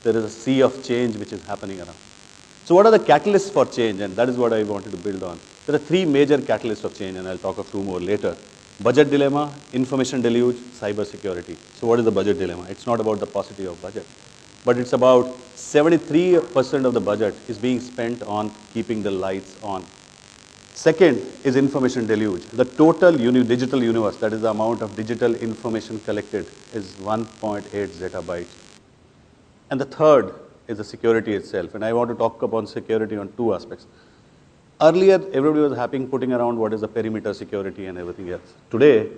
there is a sea of change which is happening around. So what are the catalysts for change? And that is what I wanted to build on. There are three major catalysts of change, and I'll talk of two more later. Budget dilemma, information deluge, cyber security. So what is the budget dilemma? It's not about the paucity of budget, but it's about 73% of the budget is being spent on keeping the lights on. Second is information deluge. The total digital universe, that is the amount of digital information collected, is 1.8 zettabytes. And the third is the security itself. And I want to talk about security on two aspects. Earlier, everybody was happy putting around what is the perimeter security and everything else. Today,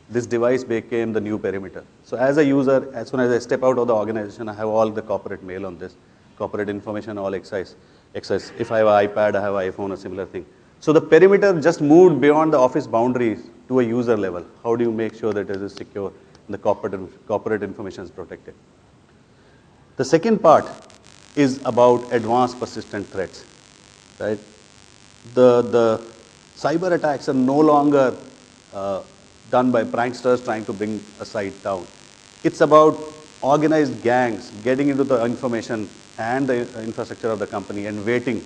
this device became the new perimeter. So as a user, as soon as I step out of the organization, I have all the corporate mail on this, corporate information, all access. If I have an iPad, I have an iPhone, a similar thing. So the perimeter just moved beyond the office boundaries to a user level. How do you make sure that it is secure and the corporate information is protected? The second part is about advanced persistent threats, right? The cyber attacks are no longer done by pranksters trying to bring a site down. It's about organized gangs getting into the information and the infrastructure of the company and waiting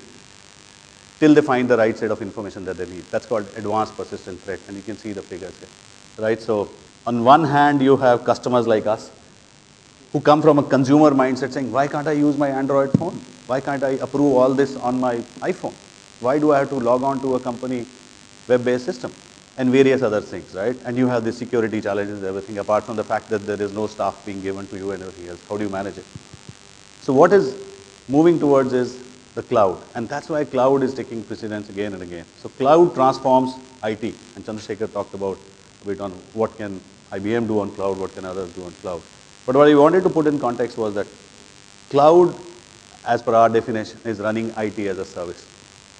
till they find the right set of information that they need. That's called advanced persistent threat, and you can see the figures here, right? So on one hand, you have customers like us who come from a consumer mindset saying, why can't I use my Android phone? Why can't I approve all this on my iPhone? Why do I have to log on to a company web-based system? And various other things, right? And you have the security challenges, everything, apart from the fact that there is no staff being given to you and everything else. How do you manage it? So what is moving towards is the cloud. And that's why cloud is taking precedence again and again. So cloud transforms IT. And Chandrasekhar talked about a bit on what can IBM do on cloud, what can others do on cloud. But what I wanted to put in context was that cloud, as per our definition, is running IT as a service.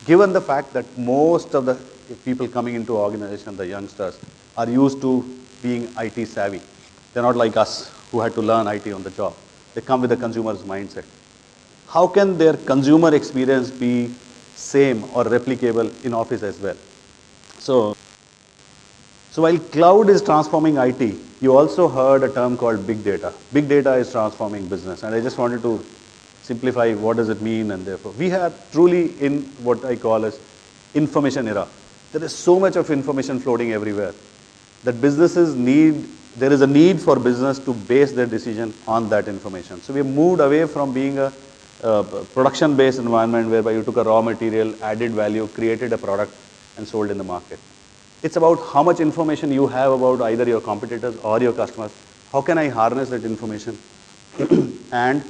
Given the fact that most of the people coming into organization, the youngsters, are used to being IT savvy. They're not like us who had to learn IT on the job. They come with a consumer's mindset. How can their consumer experience be same or replicable in office as well? So while cloud is transforming IT, you also heard a term called big data. Big data is transforming business, and I just wanted to simplify what does it mean, and therefore we are truly in what I call as information era. There is so much of information floating everywhere that businesses need, there is a need for business to base their decision on that information. So we have moved away from being a production-based environment whereby you took a raw material, added value, created a product, and sold in the market. It's about how much information you have about either your competitors or your customers. How can I harness that information? And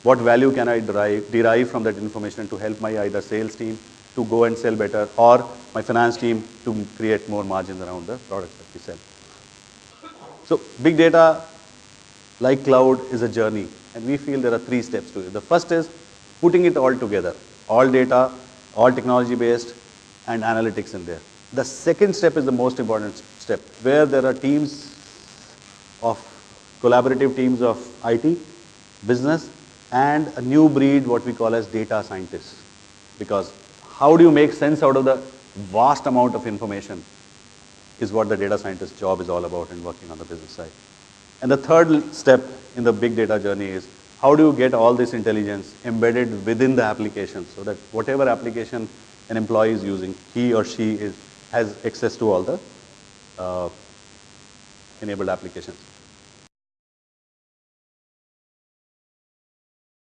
what value can I derive from that information to help my either sales team to go and sell better, or my finance team to create more margins around the products that we sell. So big data, like cloud, is a journey, and we feel there are 3 steps to it. The first is putting it all together, all data, all technology-based, and analytics in there. The second step is the most important step, where there are teams of, collaborative teams of IT, business, and a new breed, what we call as data scientists. Because how do you make sense out of the vast amount of information is what the data scientist's job is all about in working on the business side. And the third step in the big data journey is how do you get all this intelligence embedded within the application so that whatever application an employee is using, he or she has access to all the enabled applications.